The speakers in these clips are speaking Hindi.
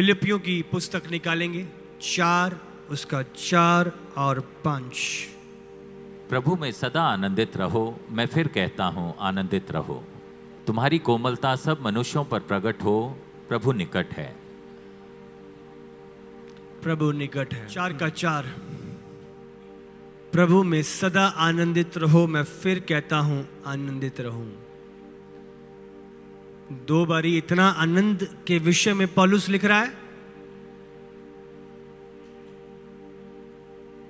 फिलिपियों की पुस्तक निकालेंगे 4 उसका 4 और 5। प्रभु में सदा आनंदित रहो। मैं फिर कहता हूँ आनंदित रहो। तुम्हारी कोमलता सब मनुष्यों पर प्रकट हो। प्रभु निकट है। प्रभु निकट है। 4 का 4। प्रभु में सदा आनंदित रहो। मैं फिर कहता हूं आनंदित रहो। 2 बारी इतना आनंद के विषय में पौलुस लिख रहा है।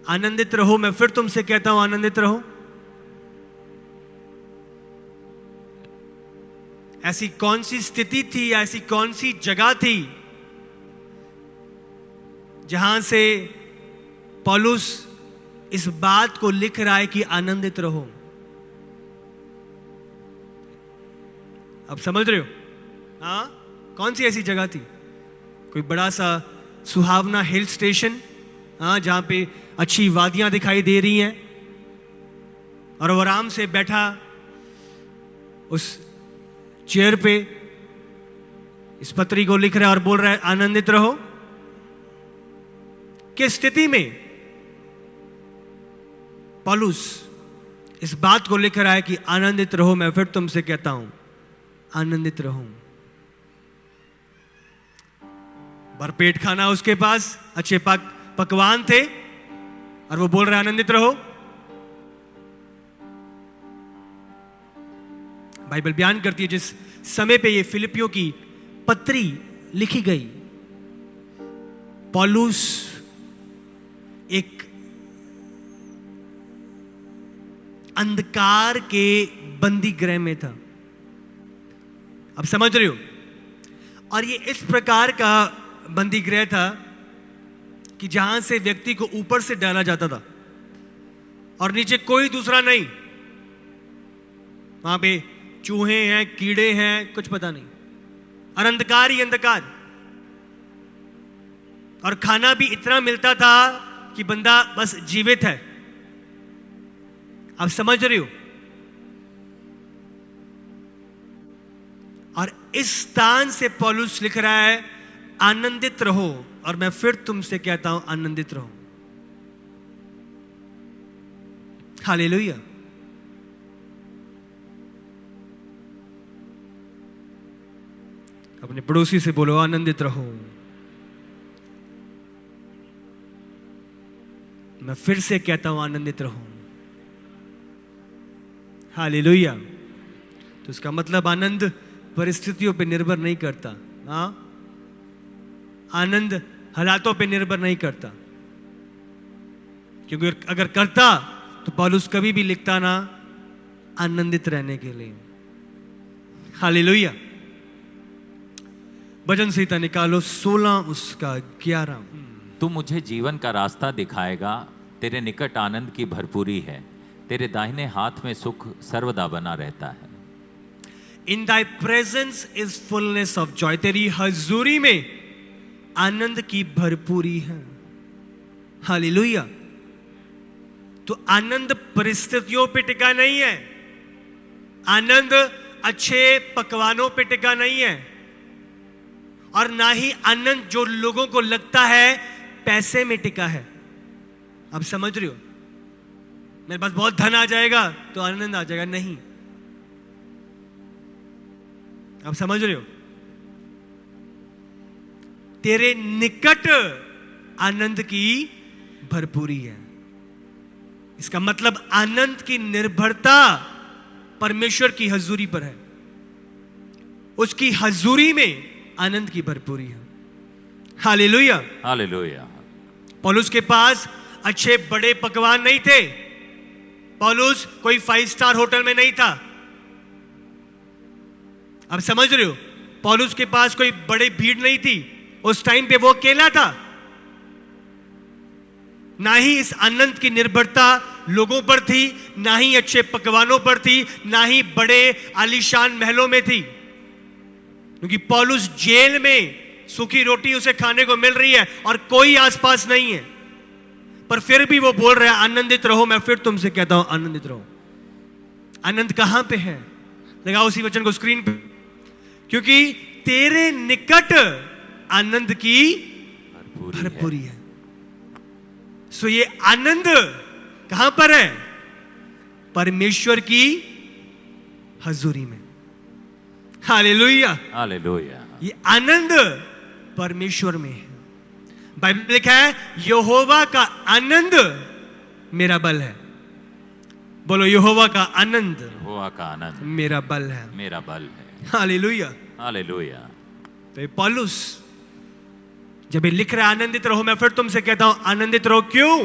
आनंदित रहो। मैं फिर तुमसे कहता हूं आनंदित रहो। ऐसी कौन सी स्थिति थी, ऐसी कौन सी जगह थी जहां से पौलुस इस बात को लिख रहा है कि आनंदित रहो? अब समझ रहे हो? हाँ, कौन सी ऐसी जगह थी? कोई बड़ा सा सुहावना हिल स्टेशन, हाँ, जहां पे अच्छी वादियां दिखाई दे रही हैं और वो आराम से बैठा उस चेयर पे इस पत्री को लिख रहा है और बोल रहा है आनंदित रहो। किस स्थिति में पौलुस इस बात को लिख रहा है कि आनंदित रहो? मैं फिर तुमसे कहता हूं आनंदित रहो। भरपेट खाना उसके पास, अच्छे पकवान थे और वो बोल रहा है आनंदित रहो। बाइबल बयान करती है जिस समय पे ये फिलिपियों की पत्री लिखी गई, पौलुस एक अंधकार के बंदी गृह में था। अब समझ रहे हो? और ये इस प्रकार का बंदी गृह था कि जहां से व्यक्ति को ऊपर से डाला जाता था और नीचे कोई दूसरा नहीं। वहां पे चूहे हैं, कीड़े हैं, कुछ पता नहीं, और अंधकार ही अंधकार। और खाना भी इतना मिलता था कि बंदा बस जीवित है। आप समझ रहे हो? और इस स्थान से पौलुस लिख रहा है आनंदित रहो। और मैं फिर तुमसे कहता हूं आनंदित रहो। हालेलुया। अपने पड़ोसी से बोलो आनंदित रहो। मैं फिर से कहता हूं आनंदित रहो। हालेलुया। तो इसका मतलब आनंद परिस्थितियों पे निर्भर नहीं करता। हाँ, आनंद हालातों पे निर्भर नहीं करता, क्योंकि अगर करता तो पौलुस कभी भी लिखता ना आनंदित रहने के लिए। हालेलुया। भजन संहिता निकालो 16 उसका 11। तू मुझे जीवन का रास्ता दिखाएगा। तेरे निकट आनंद की भरपूरी है। तेरे दाहिने हाथ में सुख सर्वदा बना रहता है। In thy presence is fullness of joy. तेरी हजूरी में आनंद की भरपूरी है। हालेलुया। तो आनंद परिस्थितियों पे टिका नहीं है। आनंद अच्छे पकवानों पे टिका नहीं है, और ना ही आनंद जो लोगों को लगता है पैसे में टिका है। अब समझ रहे हो? मेरे पास बहुत धन आ जाएगा तो आनंद आ जाएगा, नहीं। अब समझ रहे हो? तेरे निकट आनंद की भरपूरी है। इसका मतलब आनंद की निर्भरता परमेश्वर की हजूरी पर है। उसकी हजूरी में आनंद की भरपूरी है। हालेलुया। हालेलुया। पौलुस के पास अच्छे बड़े पकवान नहीं थे। पौलुस कोई 5 स्टार होटल में नहीं था। अब समझ रहे हो? पौलुस के पास कोई बड़ी भीड़ नहीं थी। उस टाइम पे वो अकेला था। ना ही इस आनंद की निर्भरता लोगों पर थी, ना ही अच्छे पकवानों पर थी, ना ही बड़े आलीशान महलों में थी। क्योंकि पौलुस जेल में सूखी रोटी उसे खाने को मिल रही है और कोई आसपास नहीं है, पर फिर भी वो बोल रहा है आनंदित रहो। मैं फिर तुमसे कहता हूं आनंदित रहो। आनंद कहां पे है? लगाओ उसी वचन को स्क्रीन पे। क्योंकि तेरे निकट आनंद की भरपूरी है। सो ये आनंद कहां पर है? परमेश्वर की हजूरी में। Hallelujah, hallelujah. ये आनंद परमेश्वर में है। बाइबल में लिखा है यहोवा का आनंद मेरा बल है। बोलो, यहोवा का आनंद, यहोवा का आनंद मेरा बल है, मेरा बल है। Hallelujah, hallelujah. तो ये पौलुस जब ये लिख रहा है आनंदित रहो, मैं फिर तुमसे कहता हूं आनंदित रहो। क्यों?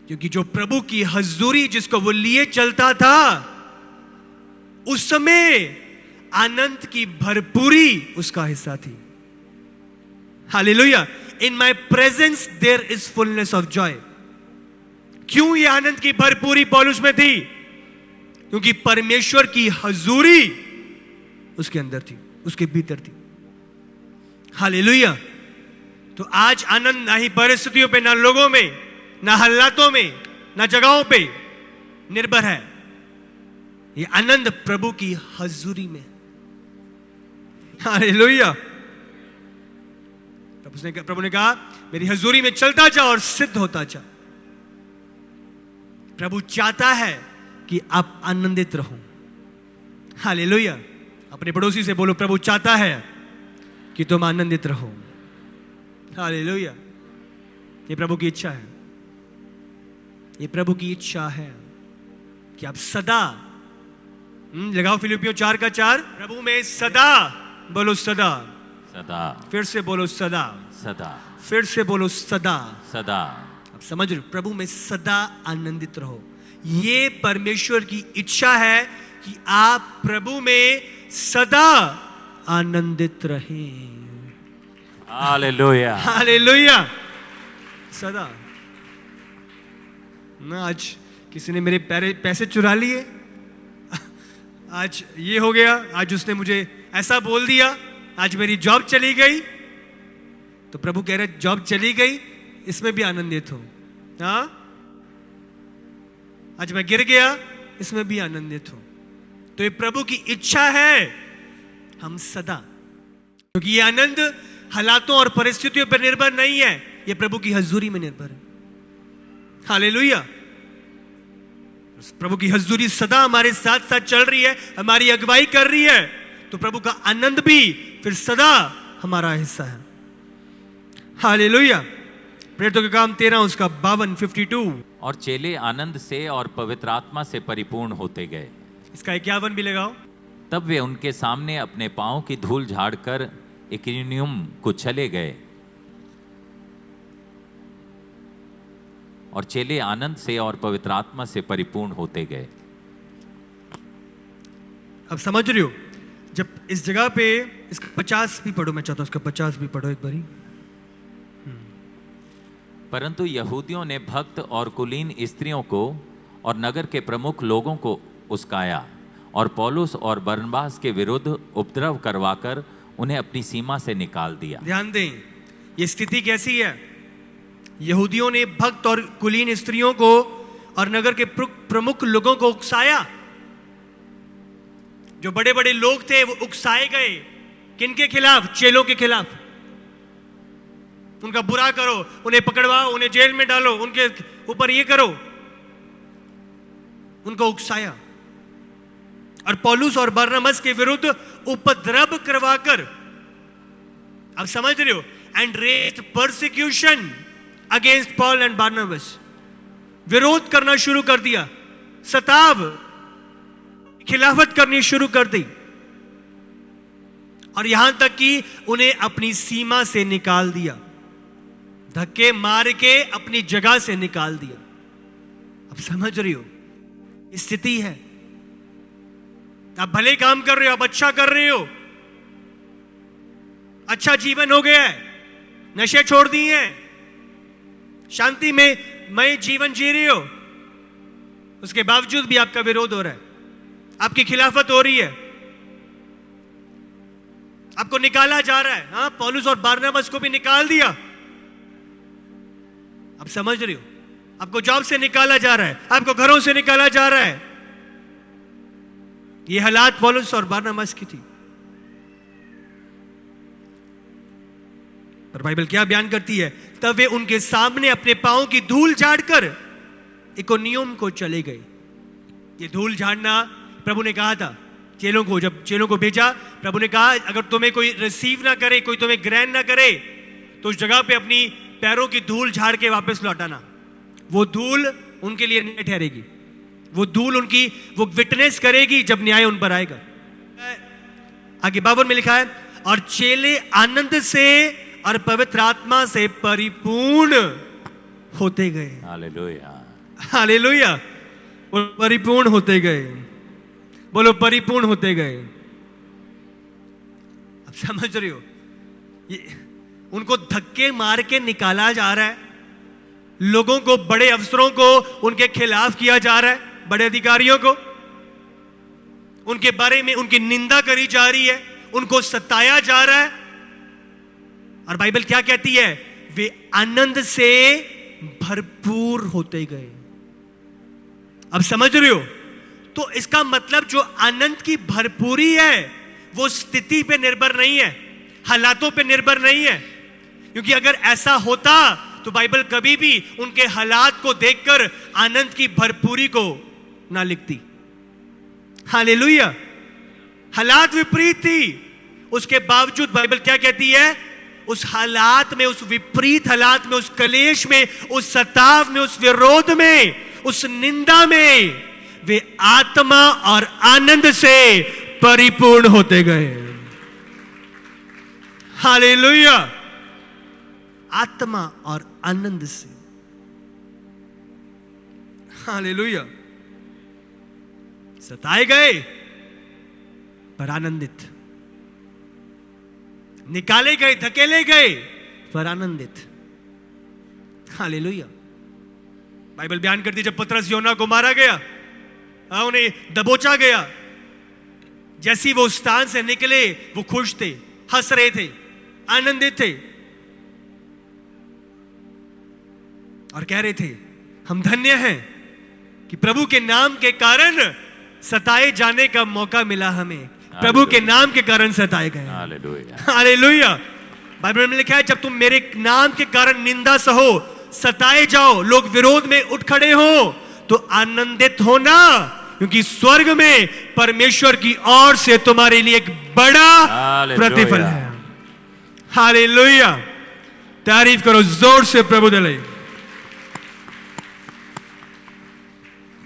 क्योंकि जो प्रभु की हजूरी जिसको वो लिए चलता था, उस समय आनंद की भरपूरी उसका हिस्सा थी। Hallelujah. In my presence there is fullness of joy. क्यों ये आनंद की भरपूरी पौलुस में थी? क्योंकि परमेश्वर की हजूरी उसके अंदर थी, उसके भीतर थी। हालेलुया। तो आज आनंद ना ही परिस्थितियों पे, ना लोगों में, ना हालातों में, ना जगहों पे निर्भर है। ये आनंद प्रभु की हजूरी में। हालेलुया। तब प्रभु ने कहा मेरी हजूरी में चलता जा और सिद्ध होता जा। प्रभु चाहता है कि आप आनंदित रहो। हालेलुया। अपने पड़ोसी से बोलो, प्रभु चाहता है कि तुम आनंदित रहो। हालेलुया। ये प्रभु की इच्छा है। ये प्रभु की इच्छा है कि आप सदा, लगाओ फिलिपियों 4:4, प्रभु में सदा, बोलो सदा, सदा, फिर से बोलो सदा, सदा, फिर से बोलो सदा, सदा। आप समझ रहे हो? प्रभु में सदा आनंदित रहो। ये परमेश्वर की इच्छा है कि आप प्रभु में सदा आनंदित रहें। Hallelujah, hallelujah. सदा ना, आज किसी ने मेरे पैसे चुरा लिए, आज ये हो गया, आज उसने मुझे ऐसा बोल दिया, आज मेरी जॉब चली गई, तो प्रभु कह रहे जॉब चली गई इसमें भी आनंदित हो। हाँ, आज मैं गिर गया, इसमें भी आनंदित हो। तो ये प्रभु की इच्छा है हम सदा, क्योंकि ये आनंद हालातों और परिस्थितियों पर निर्भर नहीं है, ये प्रभु की हजूरी में निर्भर है। हालेलुया। प्रभु की हजूरी सदा हमारे साथ साथ चल रही है, हमारी अगुवाई कर रही है, तो प्रभु का आनंद भी फिर सदा हमारा हिस्सा है। हालेलुया। प्रेरितों के काम 13 उसका 52। और चेले आनंद से और पवित्र आत्मा से परिपूर्ण होते गए। इसका 51 भी लगाओ। तब वे उनके सामने अपने पांव की धूल झाड़कर इकुनियुम को चले गए। और चेले आनंद से और पवित्र आत्मा से परिपूर्ण होते गए। अब समझ रहे हो? जब इस जगह पे इसका 50 भी पढ़ो, मैं चाहता हूं इसका 50 भी पढ़ो एक बारी। परंतु यहूदियों ने भक्त और कुलीन स्त्रियों को और नगर के प्रमुख लोगों को उस्काया और पौलुस और बरनबास के विरुद्ध उपद्रव करवाकर उन्हें अपनी सीमा से निकाल दिया। ध्यान दें, ये स्थिति कैसी है? यहूदियों ने भक्त और कुलीन स्त्रियों को और नगर के प्रमुख लोगों को उकसाया। जो बड़े बड़े लोग थे वो उकसाए गए। किनके खिलाफ? चेलों के खिलाफ। उनका बुरा करो, उन्हें पकड़वाओ, उन्हें जेल में डालो, उनके ऊपर ये करो। उनको उकसाया और पौलुस और बरनबास के विरुद्ध उपद्रव करवाकर, आप समझ रहे हो, and raised persecution against Paul and Barnabas. विरोध करना शुरू कर दिया, सताव, खिलाफत करनी शुरू कर दी, और यहां तक कि उन्हें अपनी सीमा से निकाल दिया, धक्के मार के अपनी जगह से निकाल दिया। अब समझ रही हो स्थिति है? आप भले काम कर रहे हो, आप अच्छा कर रहे हो, अच्छा जीवन हो गया है, नशे छोड़ दिए हैं, शांति में मैं जीवन जी रहे हो, उसके बावजूद भी आपका विरोध हो रहा है, आपकी खिलाफत हो रही है, आपको निकाला जा रहा है। हाँ, पौलुस और बारनबास को भी निकाल दिया। आप समझ रहे हो? आपको जॉब से निकाला जा रहा है, आपको घरों से निकाला जा रहा है। ये हालात पौलुस और बारनबास की थी। पर बाइबल क्या बयान करती है, तब वे उनके सामने अपने पांव की धूल झाड़कर इकोनियम को चले गए। ये धूल झाड़ना प्रभु ने कहा था चेलों को, जब चेलों को भेजा प्रभु ने कहा अगर तुम्हें कोई रिसीव ना करे, कोई तुम्हें ग्रहण ना करे, तो उस जगह पे अपनी पैरों की धूल झाड़ के वापस लौटाना। वो धूल उनके लिए नहीं ठहरेगी, वो धूल उनकी वो विटनेस करेगी जब न्याय उन पर आएगा। आगे 52 में लिखा है, और चेले आनंद से और पवित्र आत्मा से परिपूर्ण होते गए। हालेलुया, हालेलुया, परिपूर्ण होते गए। बोलो परिपूर्ण होते गए। अब समझ रहे हो, ये उनको धक्के मार के निकाला जा रहा है, लोगों को, बड़े अफसरों को उनके खिलाफ किया जा रहा है, बड़े अधिकारियों को उनके बारे में उनकी निंदा करी जा रही है, उनको सताया जा रहा है। और बाइबल क्या कहती है, वे आनंद से भरपूर होते गए। अब समझ रहे हो, तो इसका मतलब जो आनंद की भरपूरी है वो स्थिति पे निर्भर नहीं है, हालातों पे निर्भर नहीं है। क्योंकि अगर ऐसा होता तो बाइबल कभी भी उनके हालात को देखकर आनंद की भरपूरी को ना लिखती। हालेलुया, हालात विपरीत थी, उसके बावजूद बाइबल क्या कहती है, उस हालात में, उस विपरीत हालात में, उस कलेश में, उस सताव में, उस विरोध में, उस निंदा में वे आत्मा और आनंद से परिपूर्ण होते गए। हालेलुया, आत्मा और आनंद से। हालेलुया, सताए गए पर आनंदित, निकाले गए, धकेले गए पर आनंदित। हालेलुया, बाइबल बयान करती जब पतरस योना को मारा गया, उन्हें दबोचा गया, जैसी वो स्थान से निकले वो खुश थे, हंस रहे थे, आनंदित थे और कह रहे थे हम धन्य हैं कि प्रभु के नाम के कारण सताए जाने का मौका मिला हमें। प्रभु के नाम के कारण सताए गए। हालेलुया, हालेलुया, बाइबल में लिखा है जब तुम मेरे नाम के कारण निंदा सहो, सताए जाओ, लोग विरोध में उठ खड़े हो, तो आनंदित होना, क्योंकि स्वर्ग में परमेश्वर की ओर से तुम्हारे लिए एक बड़ा प्रतिफल है। हालेलुया, तारीफ करो जोर से प्रभु दले।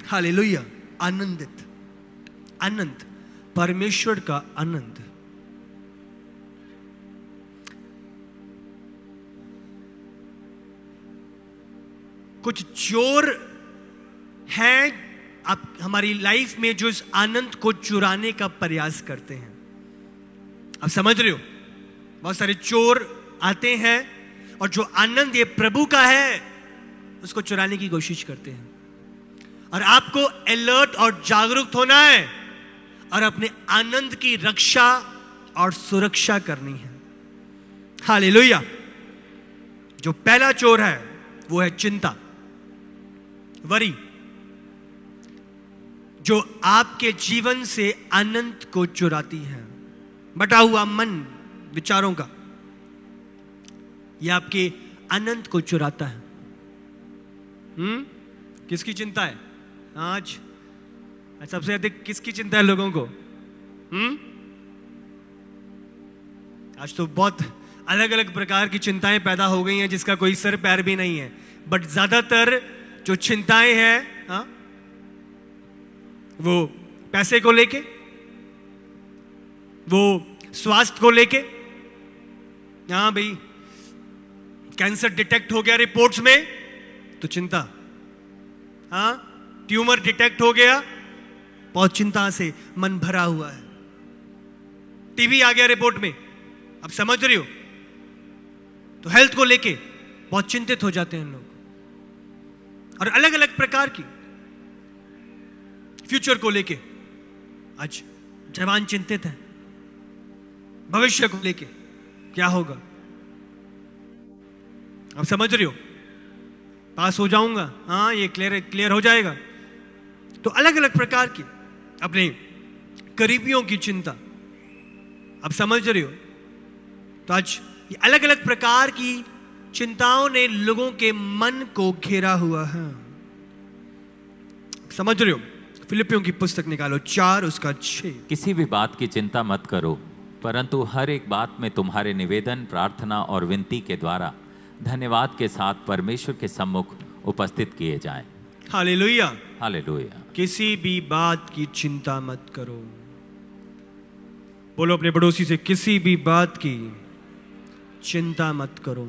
हालेलुया, आनंदित, आनंद, परमेश्वर का आनंद। कुछ चोर हैं आप हमारी लाइफ में जो इस आनंद को चुराने का प्रयास करते हैं। आप समझ रहे हो, बहुत सारे चोर आते हैं और जो आनंद ये प्रभु का है उसको चुराने की कोशिश करते हैं। और आपको अलर्ट और जागरूक होना है और अपने आनंद की रक्षा और सुरक्षा करनी है। हालेलुया, जो पहला चोर है वो है चिंता, वरी, जो आपके जीवन से आनंद को चुराती है। बटा हुआ मन विचारों का, यह आपके आनंद को चुराता है। किसकी चिंता है आज? सबसे अधिक किसकी चिंता है लोगों को? आज तो बहुत अलग अलग प्रकार की चिंताएं पैदा हो गई हैं जिसका कोई सर पैर भी नहीं है। बट ज्यादातर जो चिंताएं हैं वो पैसे को लेके, वो स्वास्थ्य को लेके। हाँ भाई, कैंसर डिटेक्ट हो गया रिपोर्ट्स में तो चिंता, हाँ ट्यूमर डिटेक्ट हो गया, बहुत चिंता से मन भरा हुआ है। टीबी आ गया रिपोर्ट में, अब समझ रही हो, तो हेल्थ को लेके बहुत चिंतित हो जाते हैं लोग। और अलग अलग प्रकार की फ्यूचर को लेके आज जवान चिंतित हैं, भविष्य को लेके क्या होगा। अब समझ रही हो, पास हो जाऊंगा, हाँ ये क्लियर हो जाएगा। तो अलग अलग प्रकार की अपने करीबियों की चिंता, अब समझ रही हो। तो आज ये अलग अलग प्रकार की चिंताओं ने लोगों के मन को घेरा हुआ है। समझ रहे हो? फिलिपियों की पुस्तक निकालो 4 उसका 6। किसी भी बात की चिंता मत करो, परंतु हर एक बात में तुम्हारे निवेदन, प्रार्थना और विनती के द्वारा धन्यवाद के साथ परमेश्वर के सम्मुख उपस्थित किए जाएं। Hallelujah, hallelujah. किसी भी बात की चिंता मत करो। बोलो अपने पड़ोसी से, किसी भी बात की चिंता मत करो।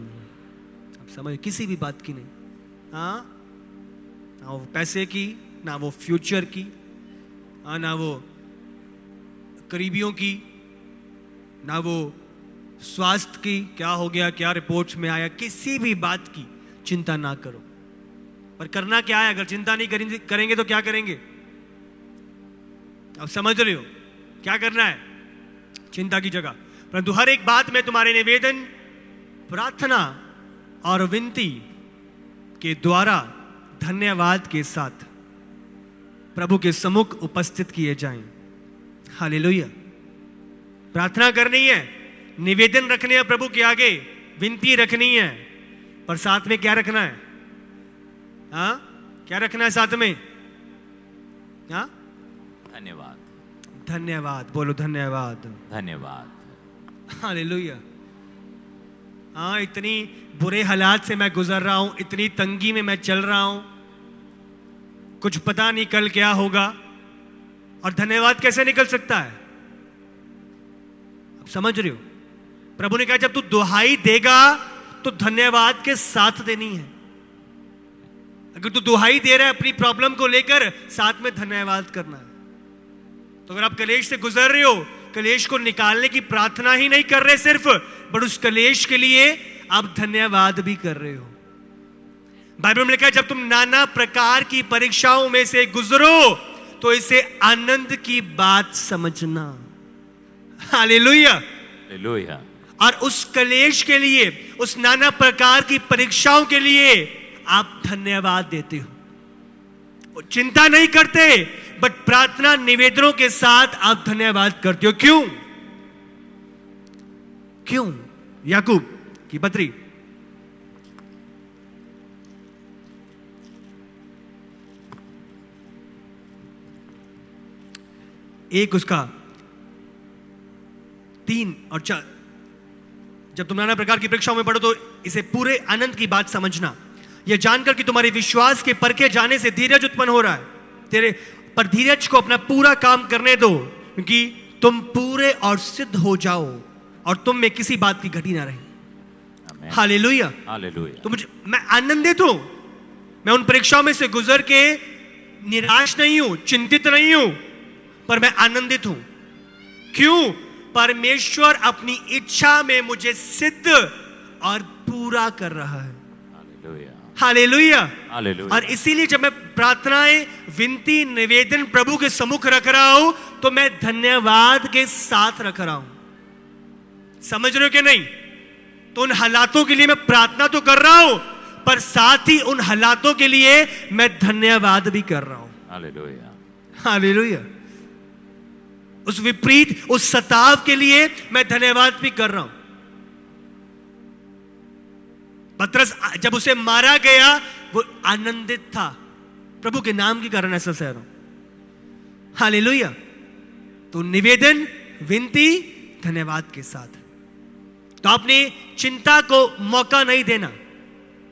आप समझ, किसी भी बात की नहीं। हाँ, ना वो पैसे की, ना वो फ्यूचर की, ना वो करीबियों की, ना वो स्वास्थ्य की, क्या हो गया, क्या रिपोर्ट्स में आया, किसी भी बात की चिंता ना करो। पर करना क्या है? अगर चिंता नहीं करेंगे तो क्या करेंगे? आप समझ रहे हो क्या करना है? चिंता की जगह, परंतु हर एक बात में तुम्हारे निवेदन, प्रार्थना और विनती के द्वारा धन्यवाद के साथ प्रभु के सम्मुख उपस्थित किए जाएं। हालेलुया। प्रार्थना करनी है, निवेदन रखने हैं प्रभु के आगे, विनती रखनी है, पर साथ में क्या रखना है? हाँ, क्या रखना है साथ में? हाँ, धन्यवाद। धन्यवाद। बोलो धन्यवाद। धन्यवाद। हालेलुया। हाँ, इतनी बुरे हालात से मैं गुजर रहा हूं, इतनी तंगी में मैं चल रहा हूं, कुछ पता नहीं कल क्या होगा, और धन्यवाद कैसे निकल सकता है? आप समझ रहे हो? प्रभु ने कहा जब तू दुहाई देगा तो धन्यवाद के साथ देनी है। अगर तू दुहाई दे रहा है अपनी प्रॉब्लम को लेकर, साथ में धन्यवाद करना है। तो अगर आप कलेश से गुजर रहे हो, कलेश को निकालने की प्रार्थना ही नहीं कर रहे सिर्फ, बट उस कलेश के लिए आप धन्यवाद भी कर रहे हो। बाइबल में लिखा है जब तुम नाना प्रकार की परीक्षाओं में से गुजरो तो इसे आनंद की बात समझना। हालेलुया। हालेलुया। और उस कलेश के लिए, उस नाना प्रकार की परीक्षाओं के लिए आप धन्यवाद देते हो। चिंता नहीं करते, बट प्रार्थना निवेदनों के साथ आप धन्यवाद करते हो। क्यों? क्यों? याकूब की पत्री 1 उसका 3 और 4। जब तुम नाना प्रकार की परीक्षाओं में पढ़ो तो इसे पूरे आनंद की बात समझना, यह जानकर कि तुम्हारे विश्वास के परखे जाने से धीरज उत्पन्न हो रहा है। तेरे पर धीरज को अपना पूरा काम करने दो, क्योंकि तुम पूरे और सिद्ध हो जाओ और तुम में किसी बात की घटी ना रहे। हालेलुया। हालेलुया। तो मैं आनंदित हूं। मैं उन परीक्षाओं में से गुजर के निराश नहीं हूं, चिंतित नहीं हूं, पर मैं आनंदित हूं। क्यों? परमेश्वर अपनी इच्छा में मुझे सिद्ध और पूरा कर रहा है। हालेलुया। हालेलुया। और इसीलिए जब मैं प्रार्थनाएं, विनती, निवेदन प्रभु के सम्मुख रख रहा हूं तो मैं धन्यवाद के साथ रख रहा हूं। समझ रहे हो कि नहीं? तो उन हालातों के लिए मैं प्रार्थना तो कर रहा हूं, पर साथ ही उन हालातों के लिए मैं धन्यवाद भी कर रहा हूं। हालेलुया। हालेलुया। उस विपरीत, उस सताव के लिए मैं धन्यवाद भी कर रहा हूं। पतरस जब उसे मारा गया वो आनंदित था, प्रभु के नाम के कारण ऐसा कह रहा हूं। हालेलुया। तो निवेदन, विनती, धन्यवाद के साथ। तो आपने चिंता को मौका नहीं देना।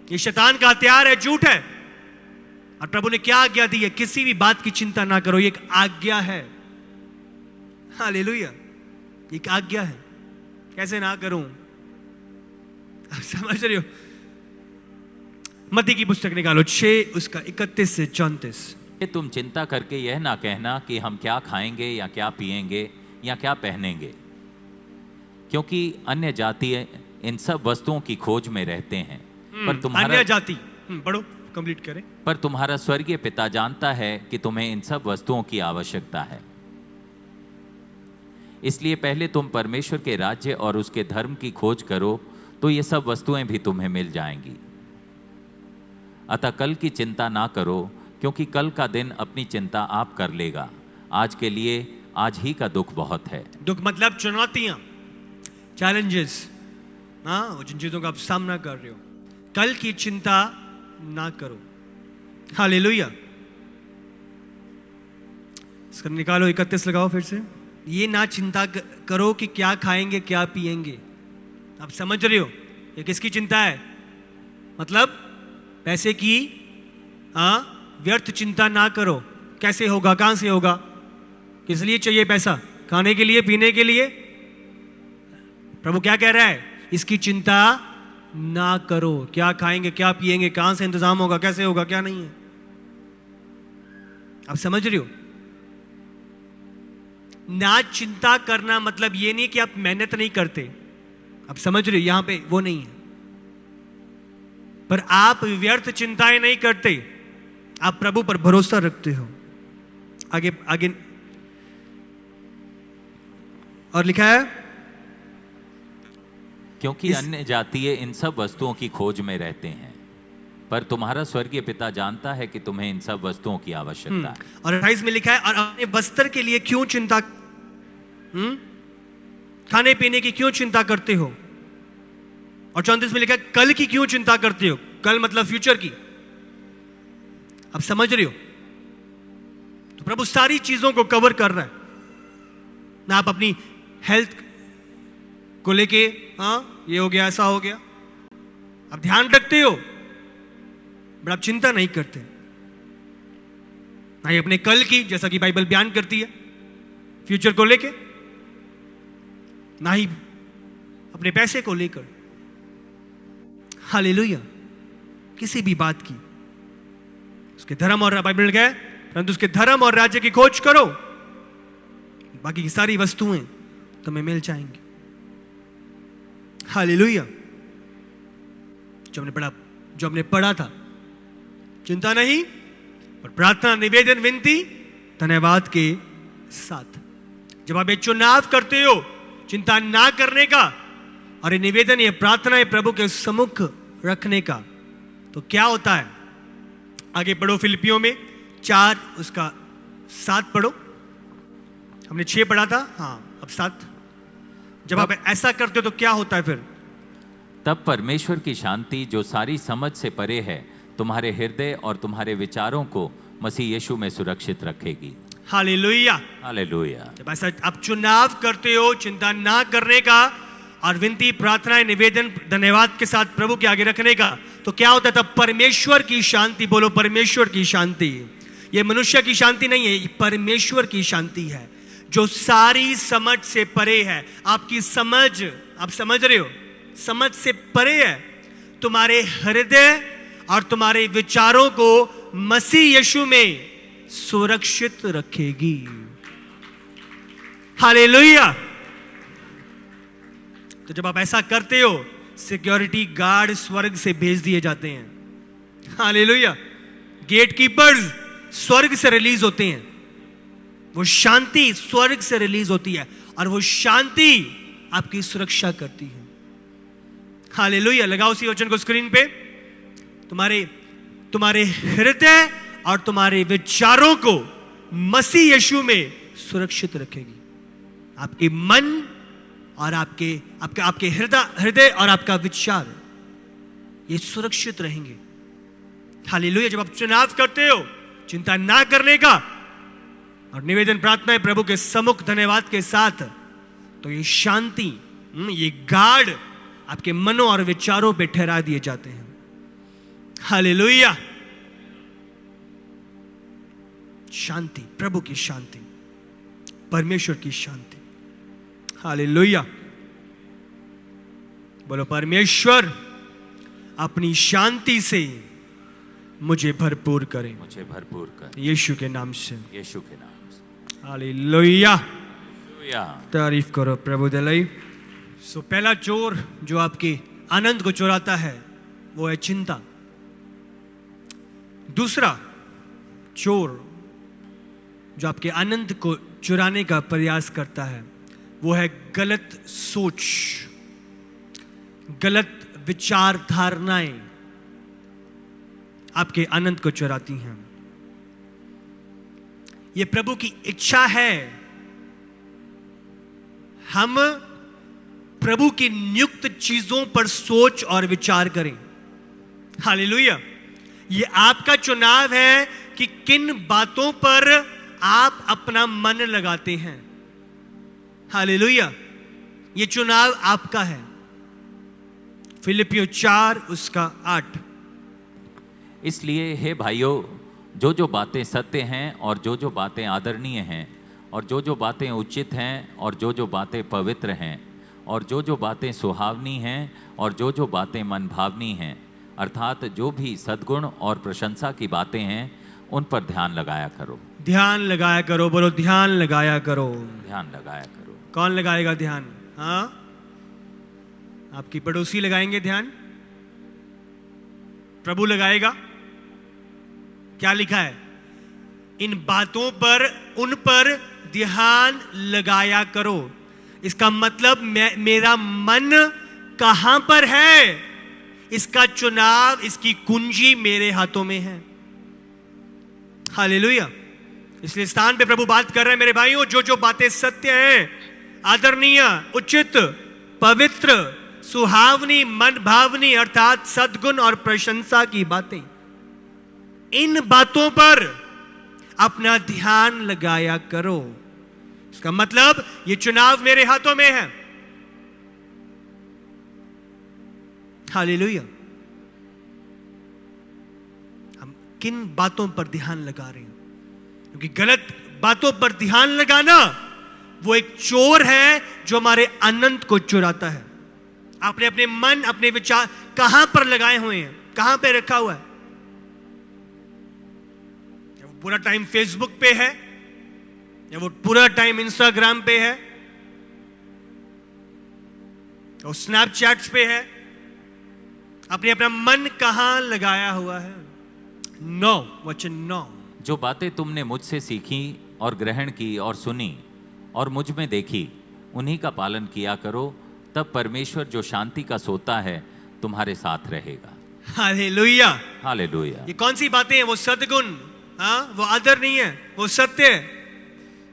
ये शैतान का हथियार है, झूठ है। और प्रभु ने क्या आज्ञा दी है? किसी भी बात की चिंता ना करो। ये एक आज्ञा है। हालेलुया। एक आज्ञा है। कैसे ना करूं? आप समझ रहे हो? मत्ती की पुस्तक निकालो 6 उसका 31 से 34। तुम चिंता करके यह ना कहना कि हम क्या खाएंगे या क्या पिएंगे या क्या पहनेंगे, क्योंकि अन्य जातीय इन सब वस्तुओं की खोज में रहते हैं। पर तुम्हारा अन्य जाति, पढ़ो, कंप्लीट करें। पर तुम्हारा स्वर्गीय पिता जानता है कि तुम्हें इन सब वस्तुओं की आवश्यकता है। इसलिए पहले तुम परमेश्वर के राज्य और उसके धर्म की खोज करो, तो ये सब वस्तुएं भी तुम्हें मिल जाएंगी। अतः कल की चिंता ना करो, क्योंकि कल का दिन अपनी चिंता आप कर लेगा। आज के लिए आज ही का दुख बहुत है। दुख मतलब चुनौतियां, चैलेंजेस। हाँ, जिन चीजों का आप सामना कर रहे हो, कल की चिंता ना करो। हालेलुया। इसका निकालो, 31 लगाओ फिर से। ये ना चिंता करो कि क्या खाएंगे क्या पिएंगे। आप समझ रहे हो ये किसकी चिंता है? मतलब पैसे की व्यर्थ चिंता ना करो। कैसे होगा, कहां से होगा, किस लिए चाहिए पैसा, खाने के लिए, पीने के लिए। प्रभु क्या कह रहा है? इसकी चिंता ना करो। क्या खाएंगे क्या पिएंगे, कहां से इंतजाम होगा, कैसे होगा, क्या नहीं है। आप समझ रहे हो? ना चिंता करना मतलब ये नहीं कि आप मेहनत नहीं करते। आप समझ रहे हो? यहां पे वो नहीं है। पर आप व्यर्थ चिंताएं नहीं करते, आप प्रभु पर भरोसा रखते हो। आगे आगे और लिखा है, क्योंकि अन्य जातीय इन सब वस्तुओं की खोज में रहते हैं, पर तुम्हारा स्वर्गीय पिता जानता है कि तुम्हें इन सब वस्तुओं की आवश्यकता है। और 28 में लिखा है, और अपने वस्त्र के लिए क्यों चिंता, खाने पीने की क्यों चिंता करते हो। और 34 में लिखा है, कल की क्यों चिंता करते हो। कल मतलब फ्यूचर की। आप समझ रहे हो? तो प्रभु सारी चीजों को कवर कर रहा है ना। आप अपनी हेल्थ को लेके, ये हो गया, ऐसा हो गया, आप ध्यान रखते हो, बट आप चिंता नहीं करते। ना ही अपने कल की, जैसा कि बाइबल बयान करती है, फ्यूचर को लेके, ना ही अपने पैसे को लेकर। हालेलुया। किसी भी बात की, उसके धर्म और, बाइबल क्या है, परंतु उसके धर्म और राज्य की खोज करो, बाकी की सारी वस्तुएं तुम्हें मिल जाएंगी। हालेलुया। जो हमने पढ़ा था, चिंता नहीं और प्रार्थना, निवेदन, विनती, धन्यवाद के साथ। जब आप एक चुनाव करते हो चिंता ना करने का, और ये निवेदन, ये प्रार्थना, ये प्रभु के सम्मुख रखने का, तो क्या होता है? आगे पढ़ो, फिलिपियों में 4 उसका 7 पढ़ो। हमने 6 पढ़ा था, हाँ, अब 7। जब आप ऐसा करते हो तो क्या होता है फिर? तब परमेश्वर की शांति जो सारी समझ से परे है, तुम्हारे हृदय और तुम्हारे विचारों को मसीह यीशु में सुरक्षित रखेगी। हालेलुया। हालेलुया। जब ऐसा आप चुनाव करते हो चिंता ना करने का, और विनती, प्रार्थना, निवेदन, धन्यवाद के साथ प्रभु के आगे रखने का, तो क्या होता है? तब परमेश्वर की शांति, बोलो परमेश्वर की शांति। ये मनुष्य की शांति नहीं है, ये परमेश्वर की शांति है, जो सारी समझ से परे है। आपकी समझ, आप समझ रहे हो, समझ से परे है। तुम्हारे हृदय और तुम्हारे विचारों को मसीह यीशु में सुरक्षित रखेगी। हालेलुया। तो जब आप ऐसा करते हो, सिक्योरिटी गार्ड स्वर्ग से भेज दिए जाते हैं। हालेलुया। गेट कीपर्स स्वर्ग से रिलीज होते हैं। वो शांति स्वर्ग से रिलीज होती है, और वो शांति आपकी सुरक्षा करती है। हालेलुया। लगाओ उसी वचन को स्क्रीन पे। तुम्हारे हृदय और तुम्हारे विचारों को मसीह यीशु में सुरक्षित रखेगी। आपके मन और आपके हृदय और आपका विचार, ये सुरक्षित रहेंगे। हालेलुया। जब आप चुनाव करते हो चिंता ना करने का, और निवेदन, प्रार्थना है प्रभु के सम्मुख धन्यवाद के साथ, तो ये शांति, ये गार्ड आपके मनों और विचारों पे ठहरा दिए जाते हैं। हालेलुया। शांति, प्रभु की शांति, परमेश्वर की शांति। हालेलुया। बोलो, परमेश्वर अपनी शांति से मुझे भरपूर करे, मुझे भरपूर कर, यीशु के नाम से, यीशु के नाम से। हालेलुया। हालेलुया। तारीफ करो प्रभु दलाई। सो पहला चोर जो आपके आनंद को चुराता है वो है चिंता। दूसरा चोर जो आपके आनंद को चुराने का प्रयास करता है वो है गलत सोच, गलत विचार धारणाएं आपके आनंद को चुराती हैं। ये प्रभु की इच्छा है हम प्रभु की नियुक्त चीजों पर सोच और विचार करें। हालेलुया। ये आपका चुनाव है कि किन बातों पर आप अपना मन लगाते हैं। हालेलुया। ये चुनाव आपका है। फिलिपियों 4 उसका 8। इसलिए हे भाइयों, जो जो बातें सत्य हैं और जो जो बातें आदरणीय हैं और जो जो बातें उचित हैं और जो जो बातें पवित्र हैं और जो जो बातें सुहावनी हैं और जो जो बातें मनभावनी हैं, अर्थात जो भी सद्गुण और प्रशंसा की बातें हैं, उन पर ध्यान लगाया करो। ध्यान लगाया करो। बोलो, ध्यान लगाया करो। ध्यान लगाया करो। कौन लगाएगा ध्यान? हाँ, आपकी पड़ोसी लगाएंगे ध्यान? प्रभु लगाएगा? क्या लिखा है? इन बातों पर, उन पर ध्यान लगाया करो। इसका मतलब मेरा मन कहां पर है, इसका चुनाव, इसकी कुंजी मेरे हाथों में है। हालेलुया। इसलिए स्थान पे प्रभु बात कर रहे हैं, मेरे भाइयों, जो जो बातें सत्य हैं, आदरणीय, उचित, पवित्र, सुहावनी, मन भावनी, अर्थात सद्गुण और प्रशंसा की बातें, इन बातों पर अपना ध्यान लगाया करो। इसका मतलब ये चुनाव मेरे हाथों में है। हालेलुया। हम किन बातों पर ध्यान लगा रहे हैं? क्योंकि गलत बातों पर ध्यान लगाना वो एक चोर है जो हमारे आनंद को चुराता है। आपने अपने मन, अपने विचार कहां पर लगाए हुए हैं? कहां पे रखा हुआ है? वो पूरा टाइम फेसबुक पे है या वो पूरा टाइम इंस्टाग्राम पे है और स्नैपचैट्स पे है? आपने अपना मन कहां लगाया हुआ है? नो, वचन नो। जो बातें तुमने मुझसे सीखी और ग्रहण की और सुनी और मुझ में देखी, उन्हीं का पालन किया करो, तब परमेश्वर जो शांति का सोता है तुम्हारे साथ रहेगा। हालेलुया। हालेलुया। ये कौन सी बातें हैं? वो सद्गुण, हाँ, वो आदर नहीं है, वो सत्य